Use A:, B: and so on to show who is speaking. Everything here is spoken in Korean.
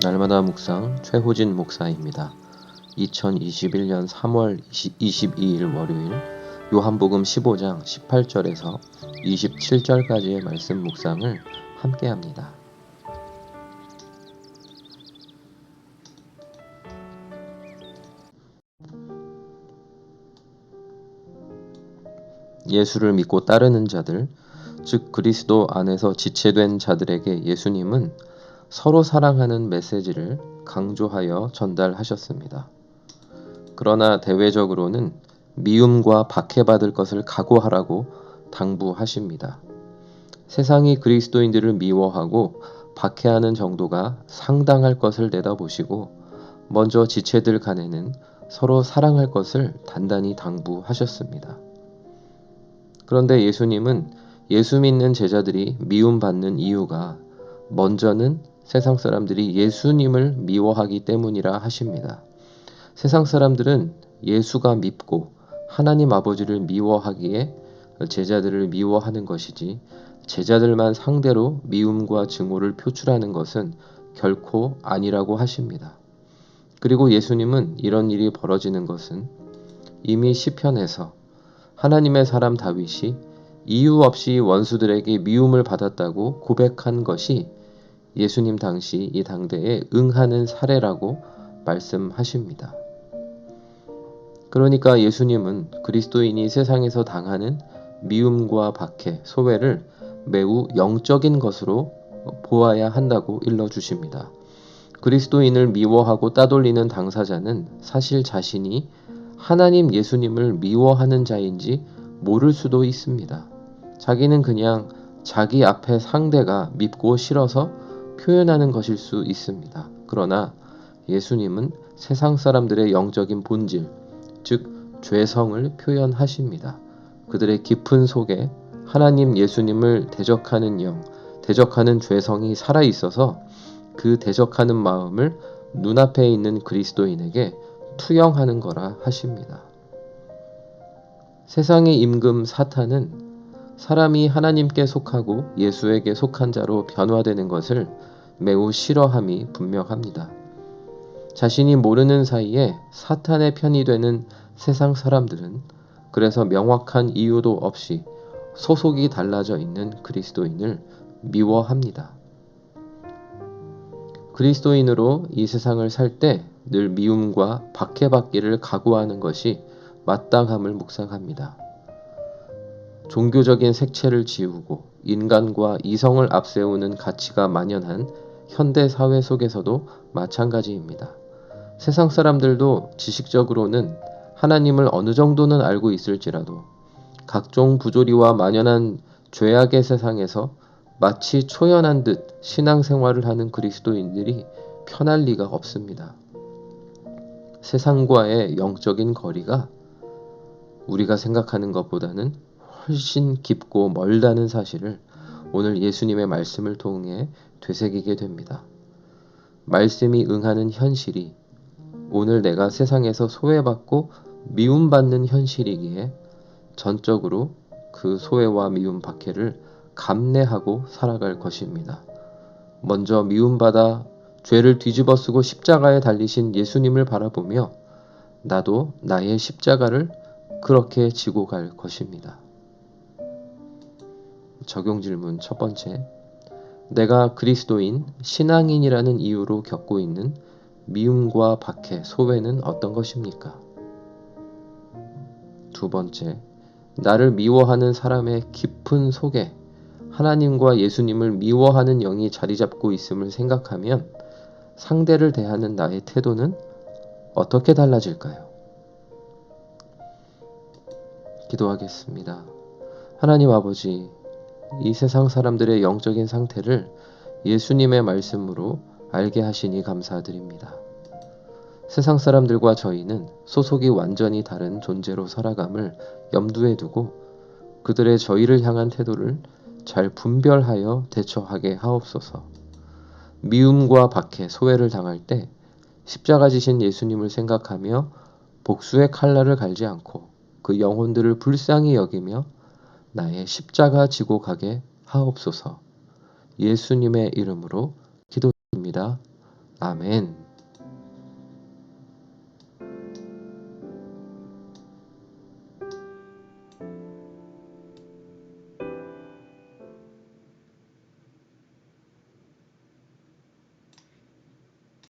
A: 날마다 묵상 최호진 목사입니다. 2021년 3월 22일 월요일 요한복음 15장 18절에서 27절까지의 말씀 묵상을 함께합니다. 예수를 믿고 따르는 자들, 즉 그리스도 안에서 지체된 자들에게 예수님은 서로 사랑하는 메시지를 강조하여 전달하셨습니다. 그러나 대외적으로는 미움과 박해받을 것을 각오하라고 당부하십니다. 세상이 그리스도인들을 미워하고 박해하는 정도가 상당할 것을 내다보시고 먼저 지체들 간에는 서로 사랑할 것을 단단히 당부하셨습니다. 그런데 예수님은 예수 믿는 제자들이 미움받는 이유가 먼저는 세상 사람들이 예수님을 미워하기 때문이라 하십니다. 세상 사람들은 예수가 밉고 하나님 아버지를 미워하기에 제자들을 미워하는 것이지 제자들만 상대로 미움과 증오를 표출하는 것은 결코 아니라고 하십니다. 그리고 예수님은 이런 일이 벌어지는 것은 이미 시편에서 하나님의 사람 다윗이 이유 없이 원수들에게 미움을 받았다고 고백한 것이 예수님 당시 이 당대에 응하는 사례라고 말씀하십니다. 그러니까 예수님은 그리스도인이 세상에서 당하는 미움과 박해, 소외를 매우 영적인 것으로 보아야 한다고 일러주십니다. 그리스도인을 미워하고 따돌리는 당사자는 사실 자신이 하나님 예수님을 미워하는 자인지 모를 수도 있습니다. 자기는 그냥 자기 앞에 상대가 밉고 싫어서 표현하는 것일 수 있습니다. 그러나 예수님은 세상 사람들의 영적인 본질, 즉 죄성을 표현하십니다. 그들의 깊은 속에 하나님 예수님을 대적하는 영, 대적하는 죄성이 살아있어서 그 대적하는 마음을 눈앞에 있는 그리스도인에게 투영하는 거라 하십니다. 세상의 임금 사탄은 사람이 하나님께 속하고 예수에게 속한 자로 변화되는 것을 매우 싫어함이 분명합니다. 자신이 모르는 사이에 사탄의 편이 되는 세상 사람들은 그래서 명확한 이유도 없이 소속이 달라져 있는 그리스도인을 미워합니다. 그리스도인으로 이 세상을 살 때 늘 미움과 박해받기를 각오하는 것이 마땅함을 묵상합니다. 종교적인 색채를 지우고 인간과 이성을 앞세우는 가치가 만연한 현대 사회 속에서도 마찬가지입니다. 세상 사람들도 지식적으로는 하나님을 어느 정도는 알고 있을지라도 각종 부조리와 만연한 죄악의 세상에서 마치 초연한 듯 신앙생활을 하는 그리스도인들이 편할 리가 없습니다. 세상과의 영적인 거리가 우리가 생각하는 것보다는 훨씬 깊고 멀다는 사실을 오늘 예수님의 말씀을 통해 되새기게 됩니다. 말씀이 응하는 현실이 오늘 내가 세상에서 소외받고 미움받는 현실이기에 전적으로 그 소외와 미움 박해를 감내하고 살아갈 것입니다. 먼저 미움받아 죄를 뒤집어쓰고 십자가에 달리신 예수님을 바라보며 나도 나의 십자가를 그렇게 지고 갈 것입니다. 적용 질문 첫 번째. 내가 그리스도인, 신앙인이라는 이유로 겪고 있는 미움과 박해, 소외는 어떤 것입니까? 두 번째. 나를 미워하는 사람의 깊은 속에 하나님과 예수님을 미워하는 영이 자리 잡고 있음을 생각하면 상대를 대하는 나의 태도는 어떻게 달라질까요? 기도하겠습니다. 하나님 아버지, 이 세상 사람들의 영적인 상태를 예수님의 말씀으로 알게 하시니 감사드립니다. 세상 사람들과 저희는 소속이 완전히 다른 존재로 살아감을 염두에 두고 그들의 저희를 향한 태도를 잘 분별하여 대처하게 하옵소서. 미움과 박해, 소외를 당할 때 십자가 지신 예수님을 생각하며 복수의 칼날을 갈지 않고 그 영혼들을 불쌍히 여기며 나의 십자가 지고 가게 하옵소서. 예수님의 이름으로 기도드립니다. 아멘.